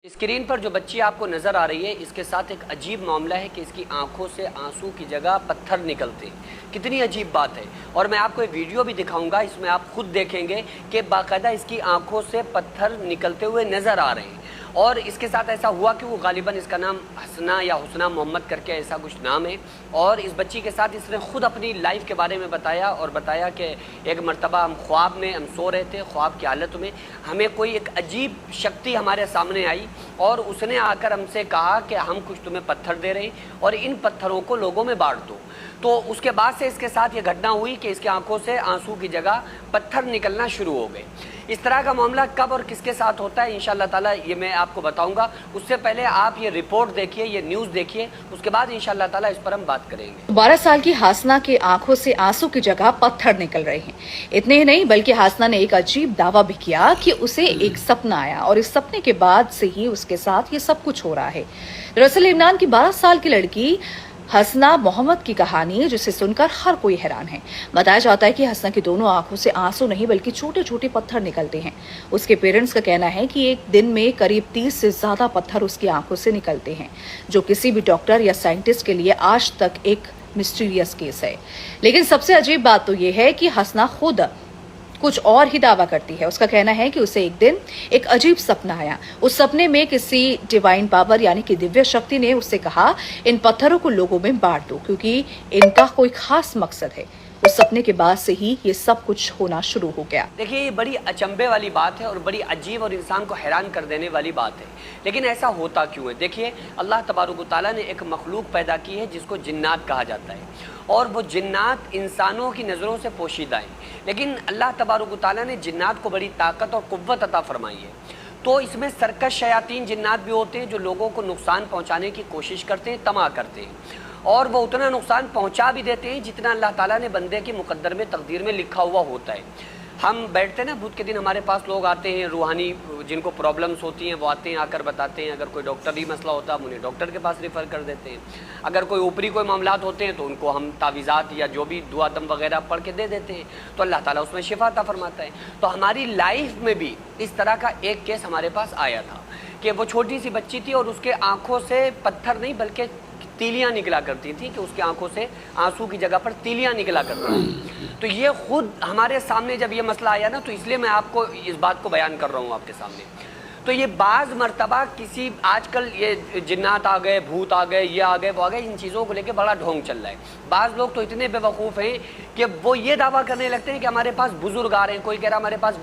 Screen پر جو بچی آپ کو نظر آ رہی ہے اس کے ساتھ ایک عجیب معاملہ ہے کہ اس کی آنکھوں سے آنسو کی جگہ پتھر نکلتے ہیں۔ کتنی عجیب بات ہے، اور میں آپ کو ایک ویڈیو بھی دکھاؤں گا، اس میں آپ خود دیکھیں گے کہ باقاعدہ اس کی آنکھوں سے پتھر نکلتے ہوئے نظر آ رہے ہیں۔ اور اس کے ساتھ ایسا ہوا کہ وہ غالباً اس کا نام حسنہ یا حسنہ محمد کر کے ایسا کچھ نام ہے، اور اس بچی کے ساتھ اس نے خود اپنی لائف کے بارے میں بتایا اور بتایا کہ ایک مرتبہ ہم خواب میں سو رہے تھے، خواب کی حالت میں ہمیں کوئی ایک عجیب شکتی ہمارے سامنے آئی اور اس نے آ کر ہم سے کہا کہ ہم کچھ تمہیں پتھر دے رہے ہیں اور ان پتھروں کو لوگوں میں بانٹ دو۔ تو اس کے بعد سے اس کے ساتھ یہ گھٹنا ہوئی کہ اس کی آنکھوں سے آنسو کی جگہ پتھر نکلنا شروع ہو گئے۔ اس طرح کا معاملہ کب اور کس کے ساتھ ہوتا ہے انشاءاللہ تعالیٰ یہ میں آپ کو بتاؤں گا۔ اس سے پہلے آپ یہ رپورٹ دیکھیے، یہ نیوز دیکھیے، اس کے بعد انشاءاللہ تعالیٰ اس پر ہم بات کریں گے۔ 12 سال کی حسنہ کی آنکھوں سے آنسو کی جگہ پتھر نکل رہے ہیں۔ اتنے ہی نہیں بلکہ حسنہ نے ایک عجیب دعویٰ بھی کیا کہ اسے ایک سپنا آیا اور اس سپنے کے بعد سے ہی اس کے ساتھ یہ سب کچھ ہو رہا ہے۔ دراصل لبنان کی 12 سال کی لڑکی حسنہ محمد کی کہانی جسے سن کر ہر کوئی حیران ہے۔ بتایا جاتا ہے کہ حسنہ کی دونوں آنکھوں سے آنسو نہیں بلکہ چھوٹے چھوٹے پتھر نکلتے ہیں۔ اس کے پیرنٹس کا کہنا ہے کہ ایک دن میں قریب 30 سے زیادہ پتھر اس کی آنکھوں سے نکلتے ہیں، جو کسی بھی ڈاکٹر یا سائنٹسٹ کے لیے آج تک ایک مسٹیریس کیس ہے۔ لیکن سب سے عجیب بات تو یہ ہے کہ حسنہ خود کچھ اور ہی دعویٰ کرتی ہے۔ اس کا کہنا ہے کہ اسے ایک دن ایک عجیب سپنا آیا۔ اس سپنے میں کسی ڈیوائن پاور یعنی کہ دیویہ شکتی نے اس سے کہا ان پتھروں کو لوگوں میں بانٹ دو کیونکہ ان کا کوئی خاص مقصد ہے۔ اس سپنے کے بعد سے ہی یہ سب کچھ ہونا شروع ہو گیا۔ دیکھیے یہ بڑی اچنبے والی بات ہے اور بڑی عجیب اور انسان کو حیران کر دینے والی بات ہے، لیکن ایسا ہوتا کیوں ہے؟ دیکھیے اللہ تبارک و تعالیٰ نے ایک مخلوق پیدا کی ہے جس کو جنات کہا جاتا ہے، اور وہ جنات انسانوں کی نظروں سے پوشیدہ ہیں، لیکن اللہ تبارک و تعالیٰ نے جنات کو بڑی طاقت اور قوت عطا فرمائی ہے۔ تو اس میں سرکش شیاطین جنات بھی ہوتے ہیں جو لوگوں کو نقصان پہنچانے کی کوشش کرتے ہیں، طمع کرتے ہیں، اور وہ اتنا نقصان پہنچا بھی دیتے ہیں جتنا اللہ تعالیٰ نے بندے کی مقدر میں تقدیر میں لکھا ہوا ہوتا ہے۔ ہم بیٹھتے ہیں نا بدھ کے دن، ہمارے پاس لوگ آتے ہیں روحانی، جن کو پرابلمس ہوتی ہیں وہ آتے ہیں، آ کر بتاتے ہیں۔ اگر کوئی ڈاکٹری مسئلہ ہوتا ہے ہم انہیں ڈاکٹر کے پاس ریفر کر دیتے ہیں۔ اگر کوئی اوپری کوئی معاملات ہوتے ہیں تو ان کو ہم تعویذات یا جو بھی دعا دم وغیرہ پڑھ کے دے دیتے ہیں، تو اللہ تعالیٰ اس میں شفا عطا فرماتا ہے۔ تو ہماری لائف میں بھی اس طرح کا ایک کیس ہمارے پاس آیا تھا کہ وہ چھوٹی سی بچی تھی اور اس کے آنکھوں سے پتھر نہیں بلکہ تیلیاں نکلا کرتی تھی، کہ اس کی آنکھوں سے آنسو کی جگہ پر تیلیاں نکلا کرتی تھی۔ تو یہ خود ہمارے سامنے جب یہ مسئلہ آیا نا تو اس لیے میں آپ کو اس بات کو بیان کر رہا ہوں آپ کے سامنے۔ تو یہ بعض مرتبہ کسی آج کل یہ جنات آ گئے، بھوت آ گئے، یہ آ گئے، وہ آ گئے، ان چیزوں کو لے کے بڑا ڈھونگ چل رہا ہے۔ بعض لوگ تو اتنے بے وقوف ہیں کہ وہ یہ دعویٰ کرنے لگتے ہیں کہ ہمارے پاس بزرگ آ رہے ہیں، کوئی کہہ رہا ہمارے پاس